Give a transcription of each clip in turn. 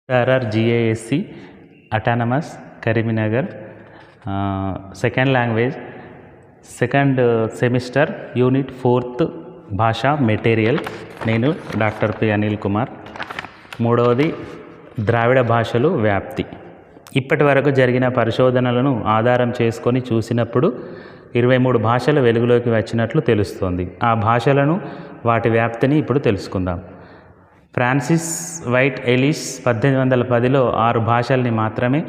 RRGASC Autonomous Karimnagar second language second semester unit 4th భాషా material. నేను doctor P Anil Kumar. మూడవది ద్రావిడ భాషలు వ్యాప్తి. ఇప్పటి వరకు జరిగిన పరిశోధనలను ఆధారం చేసుకొని చూసినప్పుడు 23 భాషలు వెలుగులోకి వచ్చినట్లు తెలుస్తోంది. ఆ భాషలను వాటి వ్యాప్తిని ఇప్పుడు తెలుసుకుందాం. ఫ్రాన్సిస్ వైట్ ఎలిస్ 1810లో 6 భాషల్ని మాత్రమే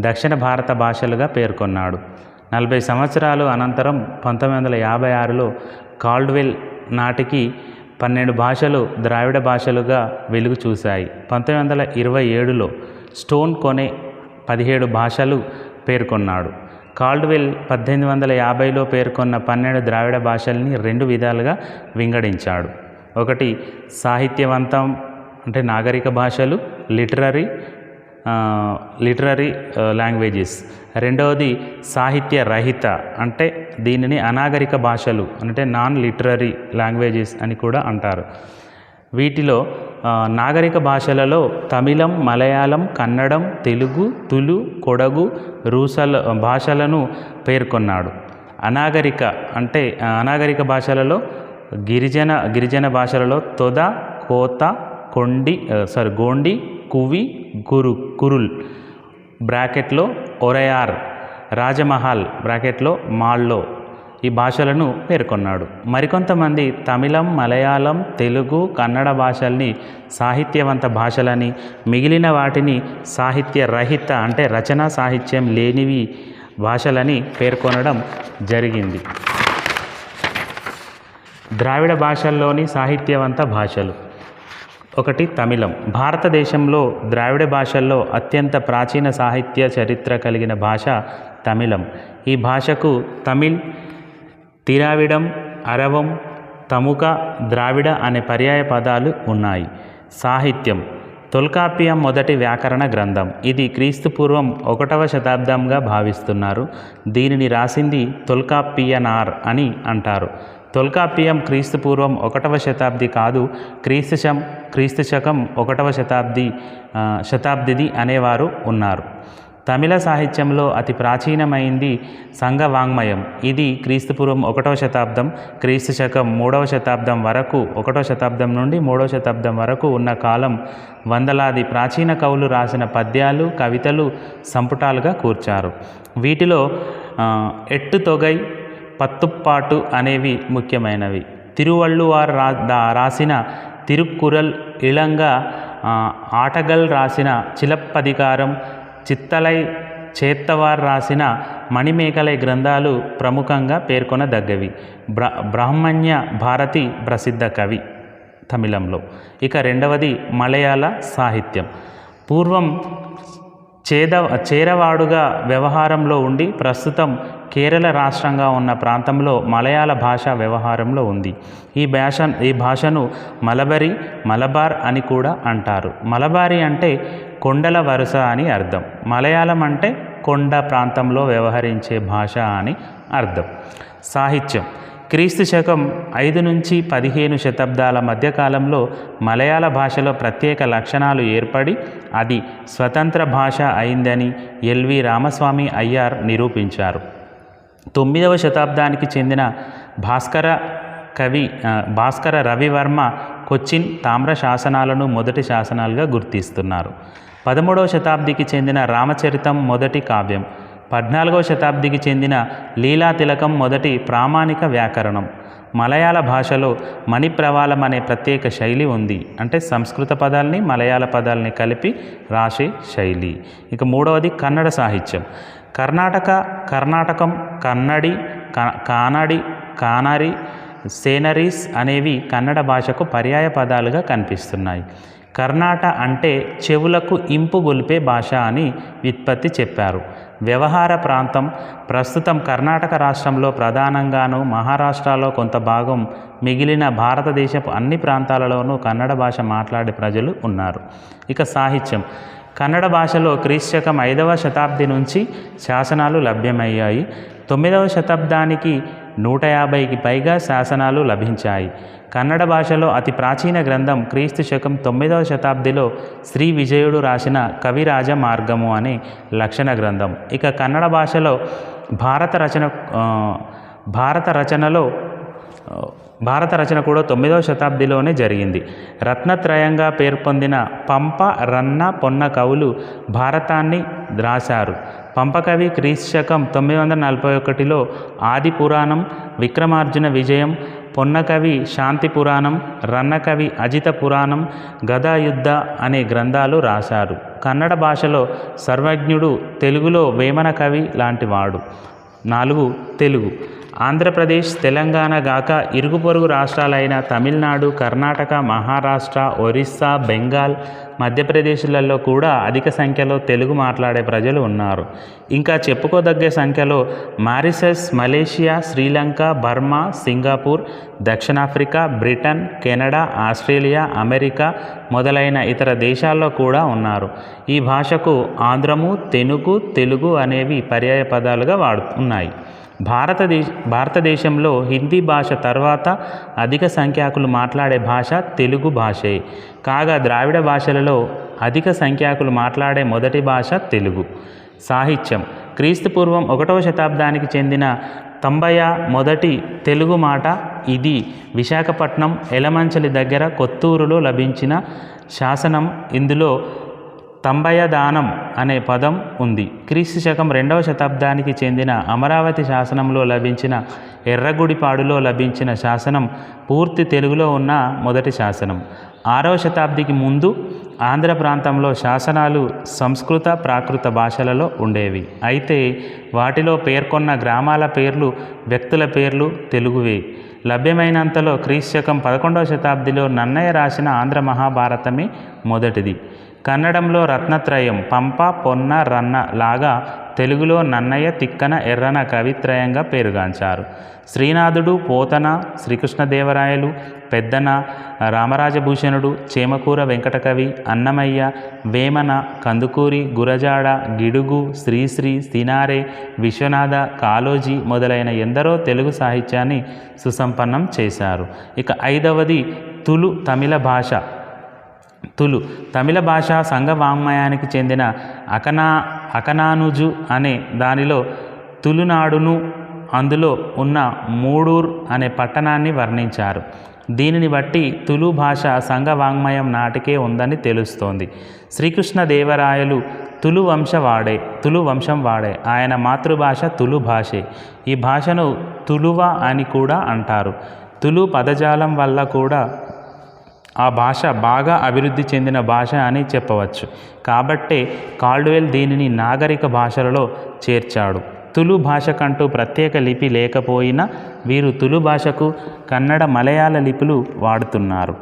దక్షిణ భారత భాషలుగా పేర్కొన్నాడు. 40 సంవత్సరాలు అనంతరం 1956లో కాల్డ్వెల్ నాటికి 12 భాషలు ద్రావిడ భాషలుగా వెలుగు చూశాయి. 1927లో స్టోన్ కొనే 17 భాషలు పేర్కొన్నాడు. కాల్డ్వెల్ 1850లో పేర్కొన్న 12 ద్రావిడ భాషల్ని 2 విధాలుగా వింగడించాడు. ఒకటి సాహిత్యవంతం అంటే నాగరిక భాషలు, లిటరరీ లాంగ్వేజెస్. రెండవది సాహిత్య రహిత అంటే దీనిని అనాగరిక భాషలు అంటే నాన్ లిటరరీ లాంగ్వేజెస్ అని కూడా అంటారు. వీటిలో నాగరిక భాషలలో తమిళం, మలయాళం, కన్నడం, తెలుగు, తులు, కొడగు, రూసల భాషలను పేర్కొన్నాడు. అనాగరిక భాషలలో గిరిజన భాషలలో తొద, కోత, గోండి, కువి, కురుల్ బ్రాకెట్లో ఒరయార్, రాజమహల్ బ్రాకెట్లో మాల్లో ఈ భాషలను పేర్కొన్నాడు. మరికొంతమంది తమిళం, మలయాళం, తెలుగు, కన్నడ భాషల్ని సాహిత్యవంత భాషలని, మిగిలిన వాటిని సాహిత్య రహిత అంటే రచనా సాహిత్యం లేనివి భాషలని పేర్కొనడం జరిగింది. ద్రావిడ భాషల్లోని సాహిత్యవంత భాషలు. ఒకటి తమిళం. భారతదేశంలో ద్రావిడ భాషల్లో అత్యంత ప్రాచీన సాహిత్య చరిత్ర కలిగిన భాష తమిళం. ఈ భాషకు తమిళ్, తిరావిడం, అరవం, తముక, ద్రావిడ అనే పర్యాయ పదాలు ఉన్నాయి. సాహిత్యం. తొల్కాప్పియం మొదటి వ్యాకరణ గ్రంథం. ఇది క్రీస్తుపూర్వం 1వ శతాబ్దంగా భావిస్తున్నారు. దీనిని రాసింది తొల్కాప్పియనార్ అని అంటారు. తొల్కాప్పియం క్రీస్తుపూర్వం 1వ శతాబ్ది కాదు, క్రీస్తు శకం 1వ శతాబ్దిది అనేవారు ఉన్నారు. తమిళ సాహిత్యంలో అతి ప్రాచీనమైంది సంఘ వాంగ్మయం. ఇది క్రీస్తుపూర్వం 1వ శతాబ్దం, క్రీస్తు శకం 3వ శతాబ్దం వరకు, 1వ శతాబ్దం నుండి 3వ శతాబ్దం వరకు ఉన్న కాలం. వందలాది ప్రాచీన కవులు రాసిన పద్యాలు, కవితలు సంపుటాలుగా కూర్చారు. వీటిలో ఎట్టుతొగై, పత్తుప్పాటు అనేవి ముఖ్యమైనవి. తిరువళ్ళువార్ రాసిన తిరుక్కురల్, ఇళంగా ఆటగల్ రాసిన చిలప్పదికారం, చిత్తలై చేత్తవార్ రాసిన మణిమేకలై గ్రంథాలు ప్రముఖంగా పేర్కొనదగ్గవి. బ్రాహ్మణ్య భారతి ప్రసిద్ధ కవి తమిళంలో. ఇక రెండవది మలయాళ సాహిత్యం. పూర్వం చేరవాడుగా వ్యవహారంలో ఉండి ప్రస్తుతం కేరళ రాష్ట్రంగా ఉన్న ప్రాంతంలో మలయాళ భాష వ్యవహారంలో ఉంది. ఈ భాషను మలబార్ అని కూడా అంటారు. మలబారీ అంటే కొండల వరుస అని అర్థం. మలయాళం అంటే కొండ ప్రాంతంలో వ్యవహరించే భాష అని అర్థం. సాహిత్యం. క్రీస్తు శకం 5 నుంచి 15 శతాబ్దాల మధ్యకాలంలో మలయాళ భాషలో ప్రత్యేక లక్షణాలు ఏర్పడి అది స్వతంత్ర భాష అయిందని ఎల్వి రామస్వామి అయ్యార్ నిరూపించారు. 9వ శతాబ్దానికి చెందిన భాస్కర రవివర్మ కొచ్చిన్ తామ్ర శాసనాలను మొదటి శాసనాలుగా గుర్తిస్తున్నారు. 13వ శతాబ్దికి చెందిన రామచరితం మొదటి కావ్యం. 14వ శతాబ్దికి చెందిన లీలాతిలకం మొదటి ప్రామాణిక వ్యాకరణం. మలయాళ భాషలో మణిప్రవాళం అనే ప్రత్యేక శైలి ఉంది. అంటే సంస్కృత పదాలని మలయాళ పదాలని కలిపి రాసే శైలి. ఇక మూడవది కన్నడ సాహిత్యం. కర్ణాటకం, కానరి, సేనరీస్ అనేవి కన్నడ భాషకు పర్యాయ పదాలుగా కనిపిస్తున్నాయి. కర్ణాట అంటే చెవులకు ఇంపు గొలిపే భాష అని వ్యుత్పత్తి చెప్పారు. వ్యవహార ప్రాంతం. ప్రస్తుతం కర్ణాటక రాష్ట్రంలో ప్రధానంగాను, మహారాష్ట్రలో కొంత భాగం, మిగిలిన భారతదేశపు అన్ని ప్రాంతాలలోనూ కన్నడ భాష మాట్లాడే ప్రజలు ఉన్నారు. ఇక సాహిత్యం. కన్నడ భాషలో క్రీస్తు శకం 5వ శతాబ్ది నుంచి శాసనాలు లభ్యమయ్యాయి. 9వ శతాబ్దానికి 150కి పైగా శాసనాలు లభించాయి. కన్నడ భాషలో అతి ప్రాచీన గ్రంథం క్రీస్తు శకం 9వ శతాబ్దిలో శ్రీ విజయుడు రాసిన కవిరాజ మార్గము అనే లక్షణ గ్రంథం. ఇక కన్నడ భాషలో భారత రచన కూడా 9వ శతాబ్దిలోనే జరిగింది. రత్నత్రయంగా పేర్పొందిన పంప, రన్న, పొన్న కవులు భారతాన్ని రాశారు. పంపకవి క్రీస్తు శకం 941లో ఆది పురాణం, విక్రమార్జున విజయం, పొన్నకవి శాంతి పురాణం, రన్నకవి అజిత పురాణం, గదాయుద్ధ అనే గ్రంథాలు రాశారు. కన్నడ భాషలో సర్వజ్ఞుడు, తెలుగులో వేమన కవి లాంటివాడు. 4. తెలుగు. ఆంధ్రప్రదేశ్, తెలంగాణ గాక ఇరుగు పొరుగు రాష్ట్రాలైన తమిళనాడు, కర్ణాటక, మహారాష్ట్ర, ఒరిస్సా, బెంగాల్, మధ్యప్రదేశ్లలో కూడా అధిక సంఖ్యలో తెలుగు మాట్లాడే ప్రజలు ఉన్నారు. ఇంకా చెప్పుకోదగ్గ సంఖ్యలో Mauritius, Malaysia, Sri Lanka, Burma, Singapore, దక్షిణాఫ్రికా, బ్రిటన్, కెనడా, ఆస్ట్రేలియా, అమెరికా మొదలైన ఇతర దేశాల్లో కూడా ఉన్నారు. ఈ భాషకు ఆంధ్రము, తెనుగు, తెలుగు అనేవి పర్యాయ పదాలుగా ఉన్నాయి. భారతదేశంలో హిందీ భాష తర్వాత అధిక సంఖ్యాకులు మాట్లాడే భాష తెలుగు భాషే. కాగా ద్రావిడ భాషలలో అధిక సంఖ్యాకులు మాట్లాడే మొదటి భాష తెలుగు. సాహిత్యం. క్రీస్తుపూర్వం 1వ శతాబ్దానికి చెందిన తంబయ మొదటి తెలుగు మాట ఇది. విశాఖపట్నం, ఎలమంచలి దగ్గర కొత్తూరులో లభించిన శాసనం. ఇందులో తంబయదానం అనే పదం ఉంది. క్రీస్తు శకం 2వ శతాబ్దానికి చెందిన అమరావతి శాసనంలో లభించిన ఎర్రగుడిపాడులో లభించిన శాసనం పూర్తి తెలుగులో ఉన్న మొదటి శాసనం. 6వ శతాబ్దికి ముందు ఆంధ్ర ప్రాంతంలో శాసనాలు సంస్కృత, ప్రాకృత భాషలలో ఉండేవి. అయితే వాటిలో పేర్కొన్న గ్రామాల పేర్లు, వ్యక్తుల పేర్లు తెలుగువే. లభ్యమైనంతలో క్రీస్తు శకం 11వ శతాబ్దిలో నన్నయ్య రాసిన ఆంధ్ర మహాభారతమే మొదటిది. కన్నడంలో రత్నత్రయం పంప, పొన్న, రన్న లాగా తెలుగులో నన్నయ్య, తిక్కన, ఎర్రన కవిత్రయంగా పేరుగాంచారు. శ్రీనాథుడు, పోతన, శ్రీకృష్ణదేవరాయలు, పెద్దన, రామరాజభూషణుడు, చేమకూర వెంకటకవి, అన్నమయ్య, వేమన, కందుకూరి, గురజాడ, గిడుగు, శ్రీశ్రీ, సినారె, విశ్వనాథ, కాళోజీ మొదలైన ఎందరో తెలుగు సాహిత్యాన్ని సుసంపన్నం చేశారు. ఇక 5వది తులు తమిళ భాష. తులు తమిళ భాష సంఘ వాంగ్మయానికి చెందిన అకనానుజు అనే దానిలో తులునాడును, అందులో ఉన్న మూడూర్ అనే పట్టణాన్ని వర్ణించారు. దీనిని బట్టి తులు భాష సంఘ వాంగ్మయం నాటికే ఉందని తెలుస్తోంది. శ్రీకృష్ణదేవరాయలు తులు వంశం వాడే. ఆయన మాతృభాష తులు భాషే. ఈ భాషను తులువ అని కూడా అంటారు. తులు పదజాలం వల్ల కూడా ఆ భాష బాగా అభివృద్ధి చెందిన భాష అని చెప్పవచ్చు. కాబట్టే కాల్డ్వెల్ దీనిని నాగరిక భాషలలో చేర్చాడు. తులు భాషకంటూ ప్రత్యేక లిపి లేకపోయినా వీరు తులు భాషకు కన్నడ, మలయాళ లిపులు వాడుతున్నారు.